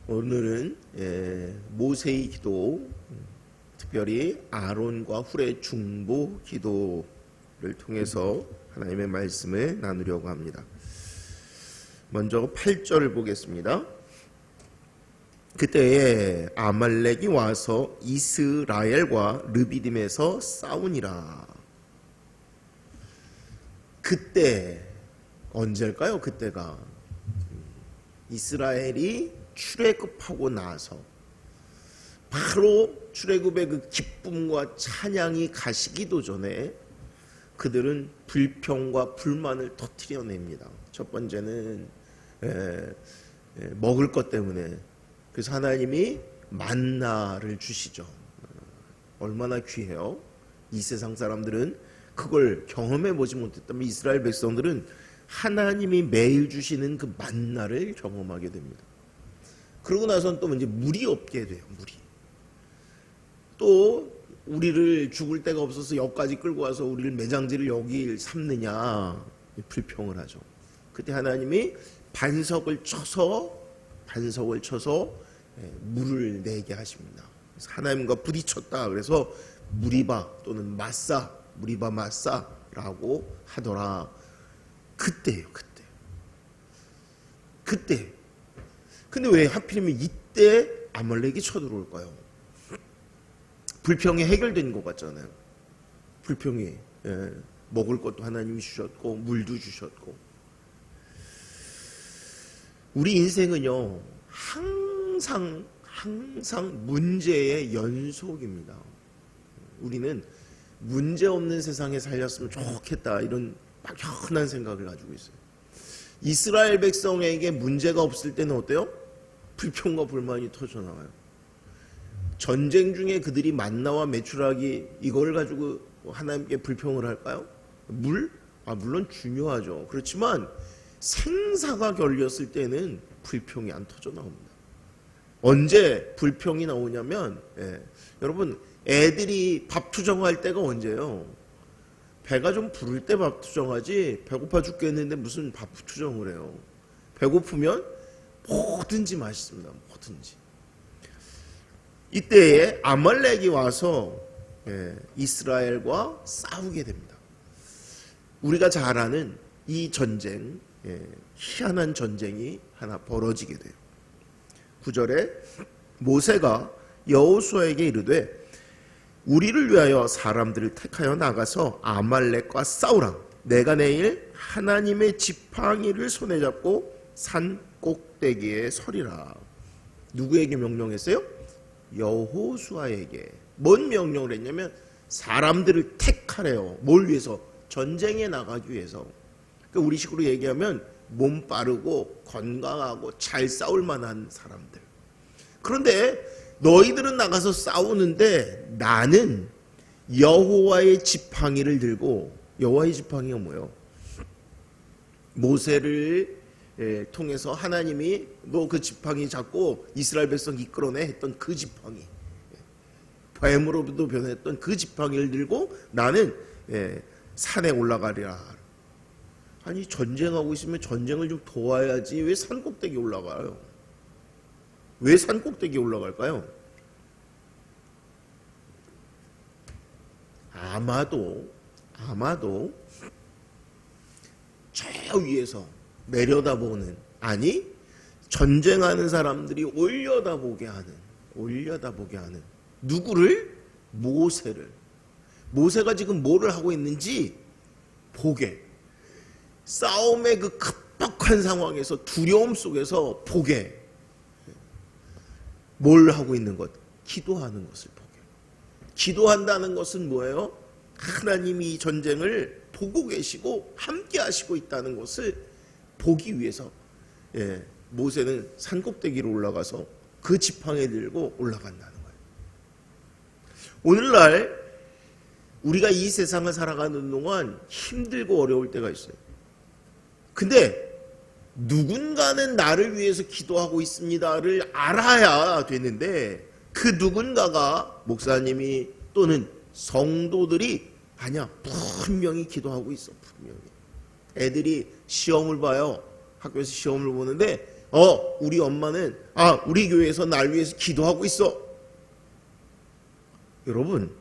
오늘은 모세의 기도, 특별히 아론과 훌의 중보 기도를 통해서 하나님의 말씀을 나누려고 합니다. 먼저 8절을 보겠습니다. 그때에 아말렉이 와서 이스라엘과 르비딤에서 싸우니라. 그때 언제일까요? 그때가 이스라엘이 출애굽하고 나서 바로 출애굽의 그 기쁨과 찬양이 가시기도 전에 그들은 불평과 불만을 터뜨려냅니다. 첫 번째는 먹을 것 때문에, 그래서 하나님이 만나를 주시죠. 얼마나 귀해요. 이 세상 사람들은 그걸 경험해 보지 못했다면 이스라엘 백성들은 하나님이 매일 주시는 그 만나를 경험하게 됩니다. 그러고 나서는 또 이제 물이 없게 돼요. 물이. 또 우리를 죽을 데가 없어서 여기까지 끌고 와서 우리를 매장지를 여기 삼느냐 불평을 하죠. 그때 하나님이 반석을 쳐서 물을 내게 하십니다. 그래서 하나님과 부딪혔다. 그래서 무리바 또는 무리바 마사라고 하더라. 그때예요. 그때. 근데 왜 하필이면 이때 아말렉이 쳐들어올까요? 불평이 해결된 것 같잖아요. 불평이 먹을 것도 하나님이 주셨고 물도 주셨고. 우리 인생은요 항상 문제의 연속입니다. 우리는 문제 없는 세상에 살렸으면 좋겠다, 이런 막연한 생각을 가지고 있어요. 이스라엘 백성에게 문제가 없을 때는 어때요? 불평과 불만이 터져나와요. 전쟁 중에 그들이 만나와 메추라기 이걸 가지고 하나님께 불평을 할까요? 물론 중요하죠. 그렇지만 생사가 걸렸을 때는 불평이 안 터져 나옵니다. 언제 불평이 나오냐면 여러분, 애들이 밥 투정할 때가 언제예요? 배가 좀 부를 때 밥 투정하지 배고파 죽겠는데 무슨 밥 투정을 해요. 배고프면 뭐든지 맛있습니다. 뭐든지. 이때에 아말렉이 와서 이스라엘과 싸우게 됩니다. 우리가 잘 아는 이 전쟁, 희한한 전쟁이 하나 벌어지게 돼요. 9절에 모세가 여호수아에게 이르되 우리를 위하여 사람들을 택하여 나가서 아말렉과 싸우라. 내가 내일 하나님의 지팡이를 손에 잡고 산 꼭대기에 서리라. 누구에게 명령했어요? 여호수아에게. 뭔 명령을 했냐면 사람들을 택하래요. 뭘 위해서? 전쟁에 나가기 위해서. 그러니까 우리식으로 얘기하면 몸 빠르고 건강하고 잘 싸울 만한 사람들. 그런데 너희들은 나가서 싸우는데 나는 여호와의 지팡이를 들고, 여호와의 지팡이가 뭐예요? 모세를 통해서 하나님이 너 그 지팡이 잡고 이스라엘 백성 이끌어내 했던 그 지팡이, 뱀으로도 변했던 그 지팡이를 들고 나는 산에 올라가리라. 아니, 전쟁하고 있으면 전쟁을 좀 도와야지 왜 산꼭대기 올라가요? 왜 산꼭대기에 올라갈까요? 아마도 저 위에서 내려다보는, 아니 전쟁하는 사람들이 올려다보게 하는 누구를? 모세를. 모세가 지금 뭐를 하고 있는지 보게, 싸움의 그 급박한 상황에서 두려움 속에서 보게, 뭘 하고 있는 것? 기도하는 것을 보게. 기도한다는 것은 뭐예요? 하나님이 이 전쟁을 보고 계시고 함께 하시고 있다는 것을 보기 위해서 모세는 산꼭대기로 올라가서 그 지팡이 들고 올라간다는 거예요. 오늘날 우리가 이 세상을 살아가는 동안 힘들고 어려울 때가 있어요. 근데 누군가는 나를 위해서 기도하고 있습니다를 알아야 되는데, 그 누군가가 목사님이 또는 성도들이 아니야, 분명히 기도하고 있어. 분명히. 애들이 시험을 봐요. 학교에서 시험을 보는데 우리 엄마는 우리 교회에서 날 위해서 기도하고 있어. 여러분,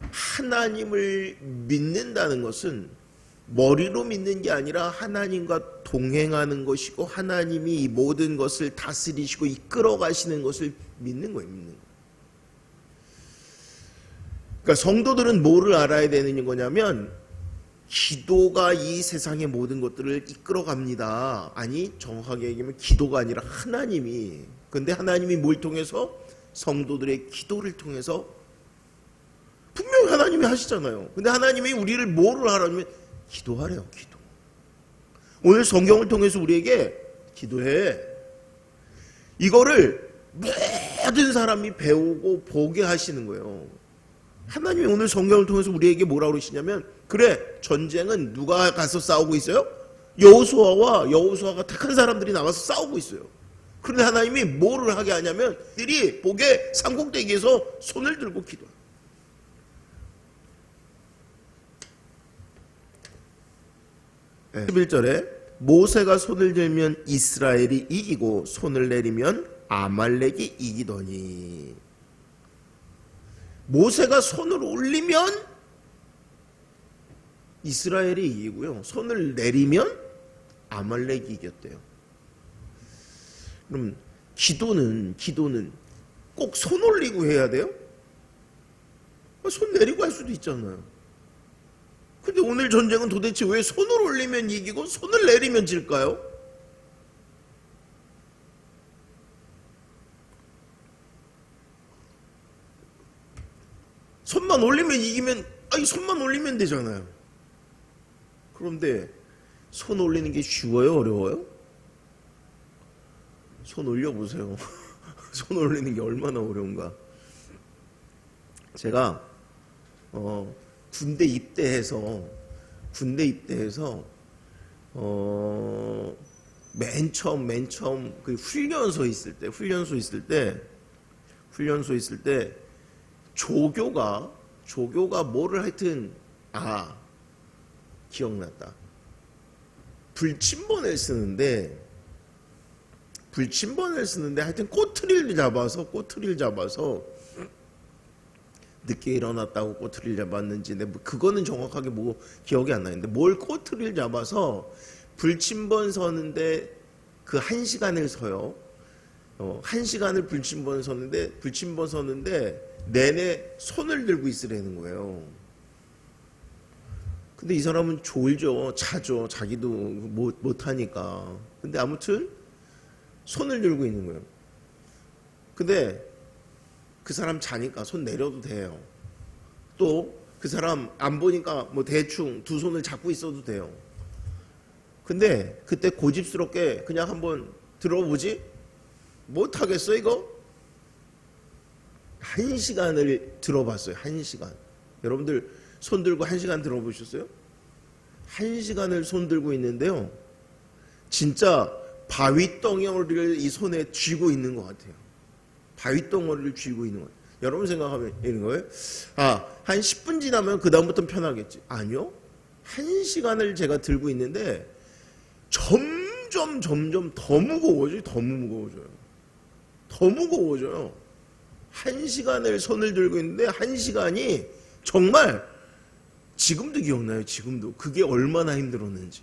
하나님을 믿는다는 것은 머리로 믿는 게 아니라 하나님과 동행하는 것이고 하나님이 이 모든 것을 다스리시고 이끌어 가시는 것을 믿는 거예요. 믿는 거. 그러니까 성도들은 뭐를 알아야 되는 거냐면 기도가 이 세상의 모든 것들을 이끌어 갑니다. 아니, 정확하게 얘기하면 기도가 아니라 하나님이. 근데 하나님이 뭘 통해서? 성도들의 기도를 통해서. 분명히 하나님이 하시잖아요. 근데 하나님이 우리를 뭐를 하라면 기도하래요. 기도. 오늘 성경을 통해서 우리에게 기도해. 이거를 모든 사람이 배우고 보게 하시는 거예요. 하나님이 오늘 성경을 통해서 우리에게 뭐라고 그러시냐면, 그래, 전쟁은 누가 가서 싸우고 있어요? 여호수아가 택한 사람들이 나가서 싸우고 있어요. 그런데 하나님이 뭐를 하게 하냐면 들이 보게 산꼭대기에서 손을 들고 기도해요. 11절에 모세가 손을 들면 이스라엘이 이기고 손을 내리면 아말렉이 이기더니, 모세가 손을 올리면 이스라엘이 이기고요, 손을 내리면 아말렉이 이겼대요. 그럼 기도는 꼭 손 올리고 해야 돼요? 손 내리고 할 수도 있잖아요. 근데 오늘 전쟁은 도대체 왜 손을 올리면 이기고 손을 내리면 질까요? 손만 올리면 이기면, 손만 올리면 되잖아요. 그런데 손 올리는 게 쉬워요? 어려워요? 손 올려보세요. 손 올리는 게 얼마나 어려운가. 제가 군대 입대해서 맨 처음 그 훈련소 있을 때 조교가 뭐를 하여튼 기억났다. 불침번을 쓰는데 하여튼 꼬투리를 잡아서 늦게 일어났다고 꼬투리를 잡았는지, 그거는 정확하게 기억이 안 나는데, 뭘 꼬투리를 잡아서 불침번 서는데 그 1시간을 서요. 1시간을 불침번 서는데 내내 손을 들고 있으라는 거예요. 근데 이 사람은 졸죠, 자죠, 자기도 못하니까. 근데 아무튼 손을 들고 있는 거예요. 근데 그 사람 자니까 손 내려도 돼요. 또 그 사람 안 보니까 대충 두 손을 잡고 있어도 돼요. 근데 그때 고집스럽게 그냥 한번 들어보지? 못하겠어 이거? 1시간을 들어봤어요. 1시간. 여러분들 손 들고 1시간 들어보셨어요? 1시간을 손 들고 있는데요, 진짜 바위덩어리를 이 손에 쥐고 있는 것 같아요. 바위덩어리를 쥐고 있는 거예요. 여러분 생각하면 이런 거예요? 한 10분 지나면 그 다음부터는 편하겠지. 아니요. 1시간을 제가 들고 있는데 점점 더 무거워져요. 더 무거워져요. 1시간을 손을 들고 있는데 1시간이 정말 지금도 기억나요. 지금도. 그게 얼마나 힘들었는지.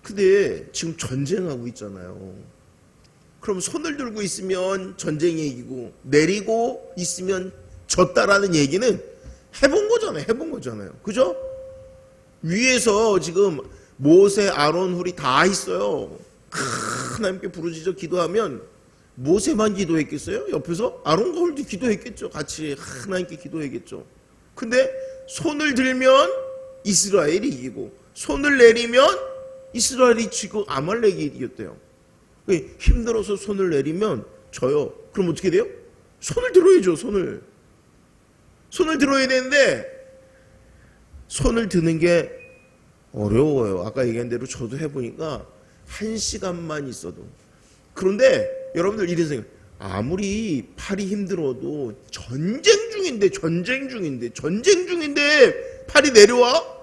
근데 지금 전쟁하고 있잖아요. 그럼 손을 들고 있으면 전쟁이 이기고 내리고 있으면 졌다라는 얘기는 해본 거잖아요. 그죠? 위에서 지금 모세, 아론, 훌이 다 있어요. 하나님께 부르짖어 기도하면 모세만 기도했겠어요? 옆에서 아론과 훌도 기도했겠죠. 같이 하나님께 기도했겠죠. 근데 손을 들면 이스라엘이 이기고 손을 내리면 이스라엘이 지고 아말렉이 이겼대요. 힘들어서 손을 내리면 져요. 그럼 어떻게 돼요? 손을 들어야죠. 손을 들어야 되는데 손을 드는 게 어려워요. 아까 얘기한 대로 저도 해보니까 1시간만 있어도. 그런데 여러분들 이런 생각, 아무리 팔이 힘들어도 전쟁 중인데 팔이 내려와?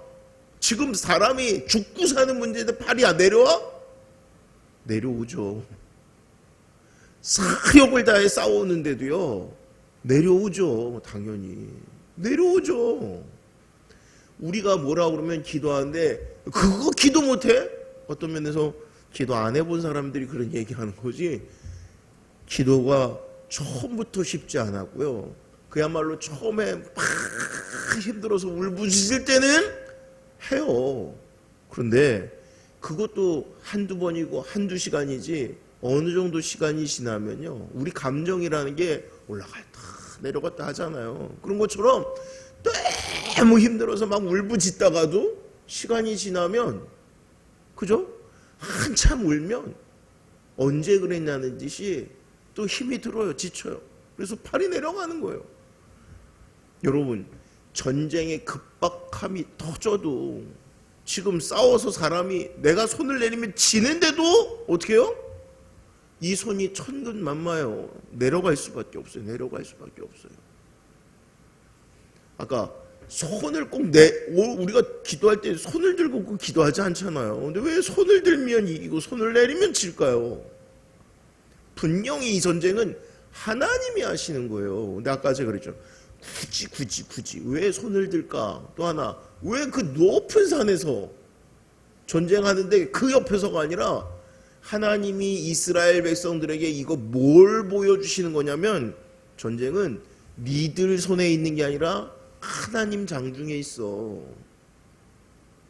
지금 사람이 죽고 사는 문제인데 팔이 안 내려와? 내려오죠. 사력을 다해 싸우는데도요, 내려오죠. 당연히 내려오죠. 우리가 뭐라 그러면 기도하는데 그거 기도 못해? 어떤 면에서 기도 안 해본 사람들이 그런 얘기하는 거지, 기도가 처음부터 쉽지 않았고요, 그야말로 처음에 막 힘들어서 울부짖을 때는 해요. 그런데 그것도 한두 번이고 한두 시간이지, 어느 정도 시간이 지나면요, 우리 감정이라는 게 올라갔다 내려갔다 하잖아요. 그런 것처럼 너무 힘들어서 막 울부짖다가도 시간이 지나면, 그죠? 한참 울면 언제 그랬냐는 듯이 또 힘이 들어요. 지쳐요. 그래서 팔이 내려가는 거예요. 여러분, 전쟁의 급박함이 터져도 지금 싸워서 사람이 내가 손을 내리면 지는데도 어떻게 해요? 이 손이 천근만마예요. 내려갈 수밖에 없어요. 내려갈 수밖에 없어요. 아까 손을 꼭 우리가 기도할 때 손을 들고 꼭 기도하지 않잖아요. 근데 왜 손을 들면 이기고 손을 내리면 질까요? 분명히 이 전쟁은 하나님이 하시는 거예요. 근데 아까 제가 그랬죠. 굳이 왜 손을 들까? 또 하나, 왜 그 높은 산에서 전쟁하는데 그 옆에서가 아니라 하나님이 이스라엘 백성들에게 이거 뭘 보여주시는 거냐면, 전쟁은 니들 손에 있는 게 아니라 하나님 장중에 있어.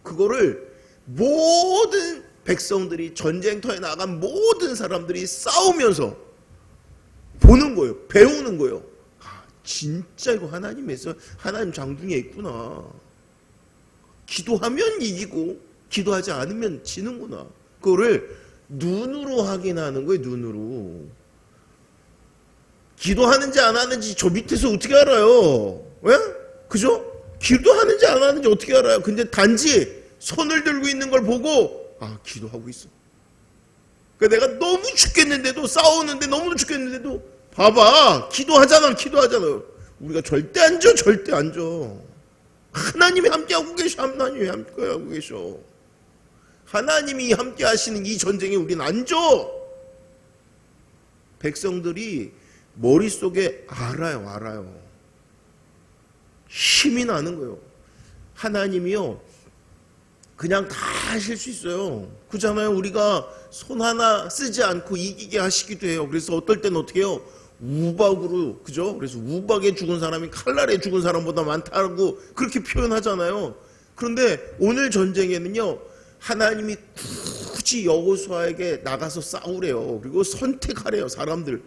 그거를 모든 백성들이, 전쟁터에 나간 모든 사람들이 싸우면서 보는 거예요. 배우는 거예요. 아, 진짜 이거 하나님에서 하나님 장중에 있구나. 기도하면 이기고 기도하지 않으면 지는구나. 그거를 눈으로 확인하는 거예요. 눈으로. 기도하는지 안 하는지 저 밑에서 어떻게 알아요? 왜? 그죠? 기도하는지 안 하는지 어떻게 알아요? 근데 단지 손을 들고 있는 걸 보고, 아, 기도하고 있어. 그러니까 내가 너무 죽겠는데도, 싸우는데 너무 죽겠는데도, 봐봐, 기도하잖아. 우리가 절대 안 져. 하나님이 함께하고 계셔. 하나님이 함께하고 계셔. 하나님이 함께 하시는 이 전쟁에 우리는 안 져. 백성들이 머릿속에 알아요. 힘이 나는 거예요. 하나님이요, 그냥 다 하실 수 있어요. 그렇잖아요. 우리가 손 하나 쓰지 않고 이기게 하시기도 해요. 그래서 어떨 때는 어떻게 해요? 우박으로, 그죠? 그래서 우박에 죽은 사람이 칼날에 죽은 사람보다 많다고 그렇게 표현하잖아요. 그런데 오늘 전쟁에는요, 하나님이 굳이 여호수아에게 나가서 싸우래요. 그리고 선택하래요, 사람들.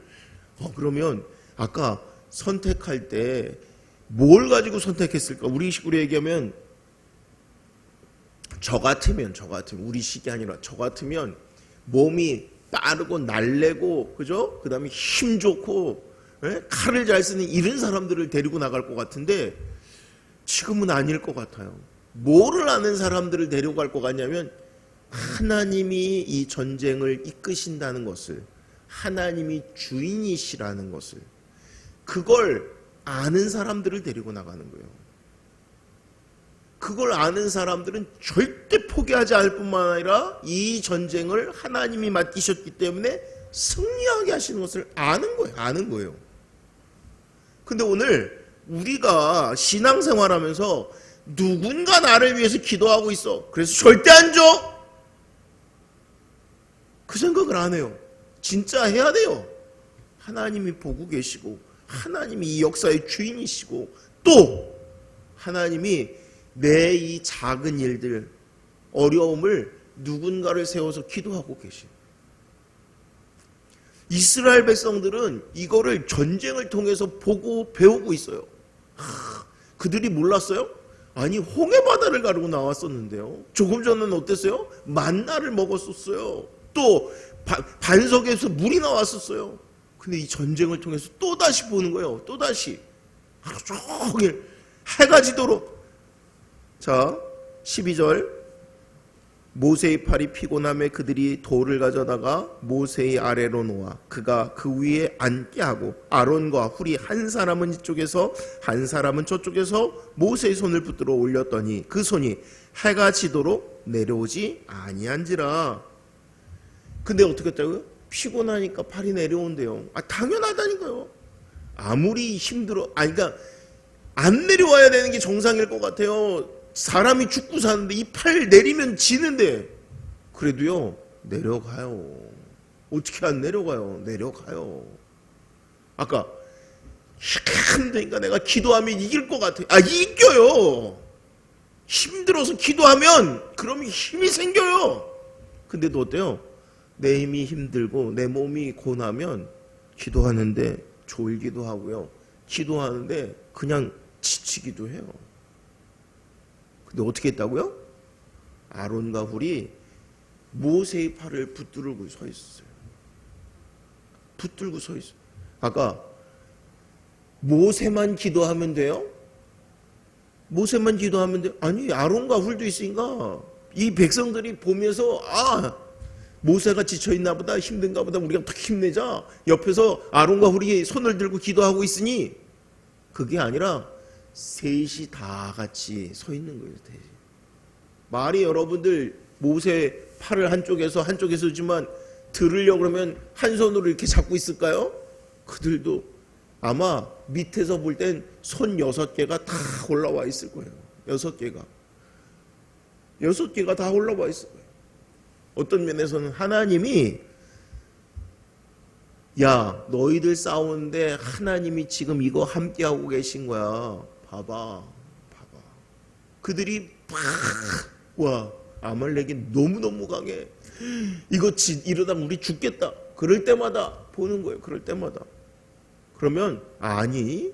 그러면 아까 선택할 때 뭘 가지고 선택했을까? 우리 식으로 얘기하면, 저 같으면 우리 식이 아니라 저 같으면 몸이 빠르고 날래고, 그죠? 그 다음에 힘 좋고, 칼을 잘 쓰는 이런 사람들을 데리고 나갈 것 같은데, 지금은 아닐 것 같아요. 뭐를 아는 사람들을 데려갈 것 같냐면, 하나님이 이 전쟁을 이끄신다는 것을, 하나님이 주인이시라는 것을, 그걸 아는 사람들을 데리고 나가는 거예요. 그걸 아는 사람들은 절대 포기하지 않을 뿐만 아니라 이 전쟁을 하나님이 맡기셨기 때문에 승리하게 하시는 것을 아는 거예요. 근데 오늘 우리가 신앙생활하면서 누군가 나를 위해서 기도하고 있어. 그래서 절대 안 줘. 그 생각을 안 해요. 진짜 해야 돼요. 하나님이 보고 계시고, 하나님이 이 역사의 주인이시고, 또 하나님이 내 이 작은 일들, 어려움을 누군가를 세워서 기도하고 계신. 이스라엘 백성들은 이거를 전쟁을 통해서 보고 배우고 있어요. 그들이 몰랐어요? 아니, 홍해바다를 가르고 나왔었는데요. 조금 전에는 어땠어요? 만나를 먹었었어요. 또 반석에서 물이 나왔었어요. 근데 이 전쟁을 통해서 또다시 보는 거예요. 또다시. 하루 종일 해가 지도록. 자, 12절. 모세의 팔이 피곤함에 그들이 돌을 가져다가 모세의 아래로 놓아 그가 그 위에 앉게 하고, 아론과 훌이 한 사람은 이쪽에서 한 사람은 저쪽에서 모세의 손을 붙들어 올렸더니 그 손이 해가 지도록 내려오지 아니한지라. 근데 어떻게 했다고요? 피곤하니까 팔이 내려온대요. 당연하다니까요. 아무리 힘들어, 그러니까 안 내려와야 되는 게 정상일 것 같아요. 사람이 죽고 사는데 이 팔 내리면 지는데, 그래도요 내려가요. 어떻게 안 내려가요? 내려가요. 아까 힘드니까 내가 기도하면 이길 것 같아요. 이겨요. 힘들어서 기도하면 그러면 힘이 생겨요. 근데도 어때요? 내 힘이 힘들고 내 몸이 고나면 기도하는데 졸기도 하고요. 기도하는데 그냥 지치기도 해요. 근데 어떻게 했다고요? 아론과 훌이 모세의 팔을 붙들고 서 있었어요. 붙들고 서 있어요. 아까 모세만 기도하면 돼요? 모세만 기도하면 돼요? 아니, 아론과 훌도 있으니까 이 백성들이 보면서 모세가 지쳐있나 보다, 힘든가 보다, 우리가 더 힘내자. 옆에서 아론과 훌이 손을 들고 기도하고 있으니 그게 아니라 셋이 다 같이 서 있는 거예요. 말이 여러분들 모세 팔을 한쪽에서 지만 들으려고 그러면 한 손으로 이렇게 잡고 있을까요? 그들도 아마 밑에서 볼 땐 손 6개가 다 올라와 있을 거예요. 6개가 다 올라와 있을 거예요. 어떤 면에서는 하나님이 너희들 싸우는데 하나님이 지금 이거 함께하고 계신 거야. 봐봐. 그들이 아말렉이 너무너무 강해. 이러다 우리 죽겠다. 그럴 때마다 보는 거예요. 그럴 때마다. 그러면 아니,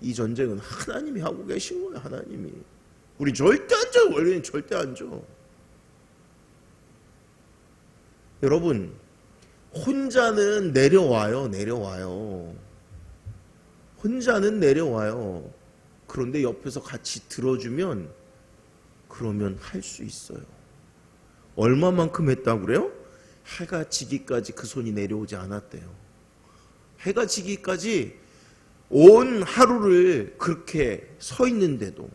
이 전쟁은 하나님이 하고 계신 거예요. 하나님이. 우리 절대 안 져. 원래는 절대 안 져. 여러분, 혼자는 내려와요. 혼자는 내려와요. 그런데 옆에서 같이 들어주면 그러면 할 수 있어요. 얼마만큼 했다고 그래요? 해가 지기까지 그 손이 내려오지 않았대요. 해가 지기까지 온 하루를 그렇게 서 있는데도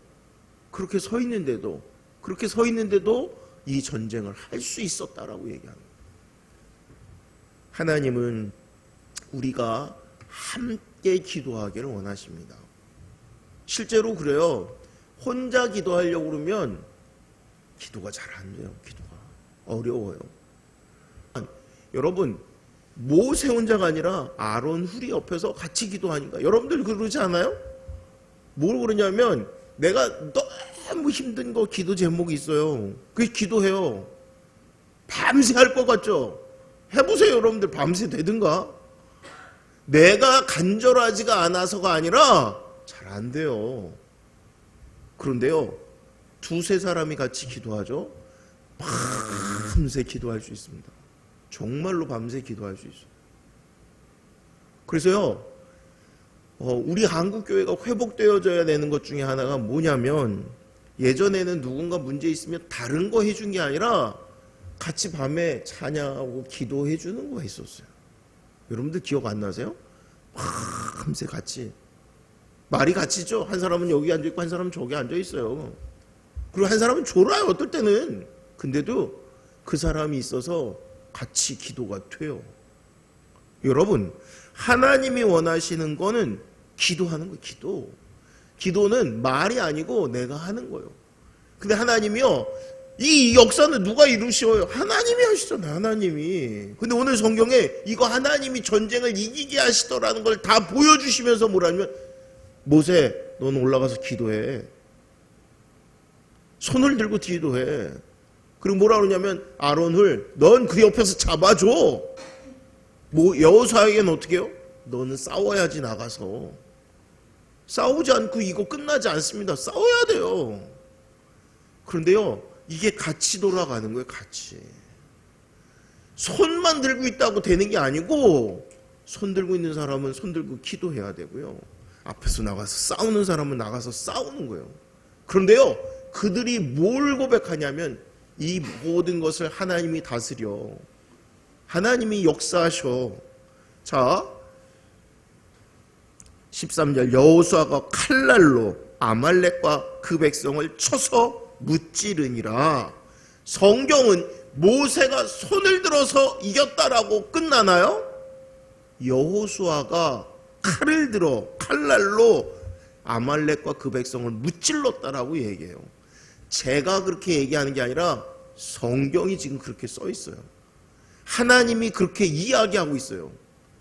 이 전쟁을 할 수 있었다라고 얘기합니다. 하나님은 우리가 함께 기도하기를 원하십니다. 실제로 그래요. 혼자 기도하려고 그러면 기도가 잘 안 돼요. 기도가 어려워요. 여러분, 모세 혼자가 아니라 아론 훌이 옆에서 같이 기도하니까 여러분들 그러지 않아요? 뭘 그러냐면 내가 너무 힘든 거 기도 제목이 있어요. 그게 기도해요. 밤새 할 것 같죠? 해보세요. 여러분들 밤새 되든가. 내가 간절하지가 않아서가 아니라 잘 안 돼요. 그런데요, 2-3 사람이 같이 기도하죠. 밤새 기도할 수 있습니다. 정말로 밤새 기도할 수 있어요. 그래서요, 우리 한국교회가 회복되어져야 되는 것 중에 하나가 뭐냐면, 예전에는 누군가 문제 있으면 다른 거 해준 게 아니라 같이 밤에 찬양하고 기도해 주는 거가 있었어요. 여러분들 기억 안 나세요? 밤새 같이. 말이 같이죠. 한 사람은 여기 앉아있고 한 사람은 저기 앉아있어요. 그리고 한 사람은 졸아요. 어떨 때는. 근데도 그 사람이 있어서 같이 기도가 돼요. 여러분, 하나님이 원하시는 거는 기도하는 거예요. 기도는 말이 아니고 내가 하는 거예요. 근데 하나님이요, 이 역사는 누가 이루셔요? 하나님이 하시잖아요. 하나님이. 근데 오늘 성경에 이거 하나님이 전쟁을 이기게 하시더라는 걸 다 보여주시면서 뭐라면, 모세, 넌 올라가서 기도해. 손을 들고 기도해. 그리고 뭐라 그러냐면, 아론을 넌 그 옆에서 잡아줘. 여호수아에게는 어떻게 해요? 너는 싸워야지. 나가서 싸우지 않고 이거 끝나지 않습니다. 싸워야 돼요. 그런데요, 이게 같이 돌아가는 거예요. 같이. 손만 들고 있다고 되는 게 아니고, 손 들고 있는 사람은 손 들고 기도해야 되고요, 앞에서 나가서 싸우는 사람은 나가서 싸우는 거예요. 그런데요, 그들이 뭘 고백하냐면, 이 모든 것을 하나님이 다스려, 하나님이 역사하셔. 자, 13절, 여호수아가 칼날로 아말렉과 그 백성을 쳐서 무찌르니라. 성경은 모세가 손을 들어서 이겼다라고 끝나나요? 여호수아가 칼을 들어 칼날로 아말렉과 그 백성을 무찔렀다라고 얘기해요. 제가 그렇게 얘기하는 게 아니라 성경이 지금 그렇게 써 있어요. 하나님이 그렇게 이야기하고 있어요.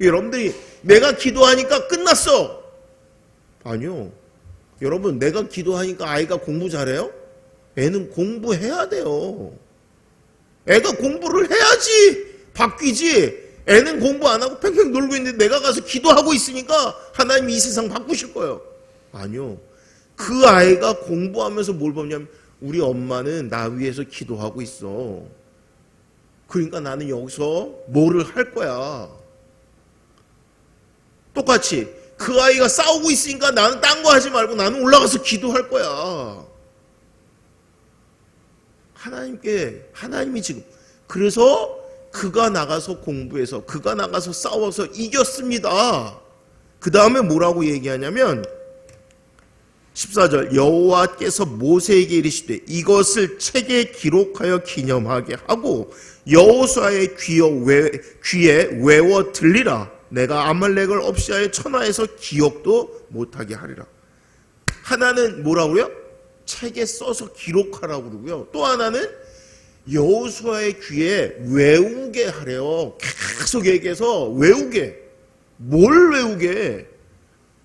여러분들이 내가 기도하니까 끝났어. 아니요. 여러분, 내가 기도하니까 아이가 공부 잘해요? 애는 공부해야 돼요. 애가 공부를 해야지 바뀌지. 애는 공부 안 하고 팽팽 놀고 있는데 내가 가서 기도하고 있으니까 하나님이 이 세상 바꾸실 거예요. 아니요. 그 아이가 공부하면서 뭘 보냐면 우리 엄마는 나 위해서 기도하고 있어. 그러니까 나는 여기서 뭐를 할 거야. 똑같이 그 아이가 싸우고 있으니까 나는 딴 거 하지 말고 나는 올라가서 기도할 거야. 하나님이 지금 그래서 그가 나가서 공부해서 그가 나가서 싸워서 이겼습니다. 그 다음에 뭐라고 얘기하냐면 14절 여호와께서 모세에게 이르시되 이것을 책에 기록하여 기념하게 하고 여호수아의 귀에 외워 들리라. 내가 아말렉을 없이 하여 천하에서 기억도 못하게 하리라. 하나는 뭐라고요? 책에 써서 기록하라고 그러고요. 또 하나는 여호수아의 귀에 외우게 하래요. 계속 얘기해서 외우게. 뭘 외우게?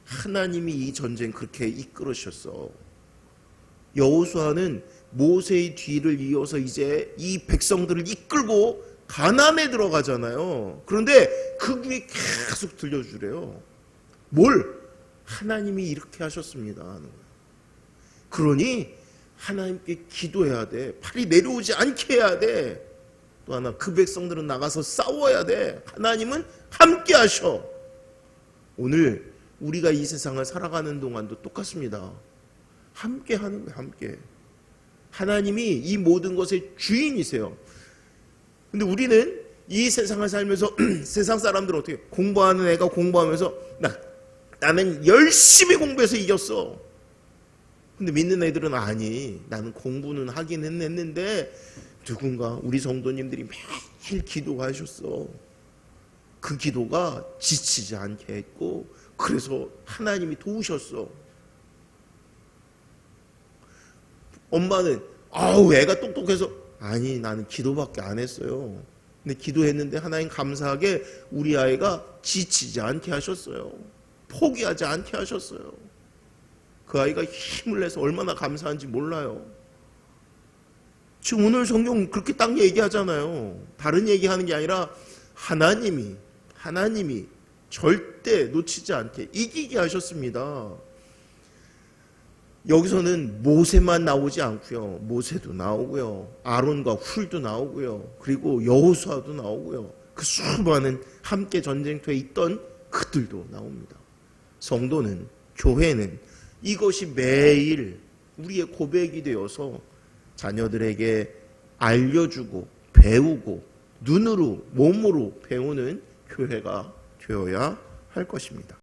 하나님이 이 전쟁 그렇게 이끌으셨어. 여호수아는 모세의 뒤를 이어서 이제 이 백성들을 이끌고 가나안에 들어가잖아요. 그런데 그 귀에 계속 들려주래요. 뭘? 하나님이 이렇게 하셨습니다 하는 거예요. 그러니 하나님께 기도해야 돼. 팔이 내려오지 않게 해야 돼. 또 하나 그 백성들은 나가서 싸워야 돼. 하나님은 함께 하셔. 오늘 우리가 이 세상을 살아가는 동안도 똑같습니다. 함께 하는 거예요. 함께. 하나님이 이 모든 것의 주인이세요. 근데 우리는 이 세상을 살면서 세상 사람들은 어떻게 공부하는 애가 공부하면서 나는 열심히 공부해서 이겼어. 근데 믿는 애들은 아니 나는 공부는 하긴 했는데 누군가 우리 성도님들이 매일 기도하셨어. 그 기도가 지치지 않게 했고 그래서 하나님이 도우셨어. 엄마는 애가 똑똑해서 아니 나는 기도밖에 안 했어요. 근데 기도했는데 하나님 감사하게 우리 아이가 지치지 않게 하셨어요. 포기하지 않게 하셨어요. 그 아이가 힘을 내서 얼마나 감사한지 몰라요. 지금 오늘 성경 그렇게 딱 얘기하잖아요. 다른 얘기하는 게 아니라 하나님이 절대 놓치지 않게 이기게 하셨습니다. 여기서는 모세만 나오지 않고요. 모세도 나오고요. 아론과 훌도 나오고요. 그리고 여호수아도 나오고요. 그 수많은 함께 전쟁터에 있던 그들도 나옵니다. 성도는, 교회는 이것이 매일 우리의 고백이 되어서 자녀들에게 알려주고 배우고 눈으로 몸으로 배우는 교회가 되어야 할 것입니다.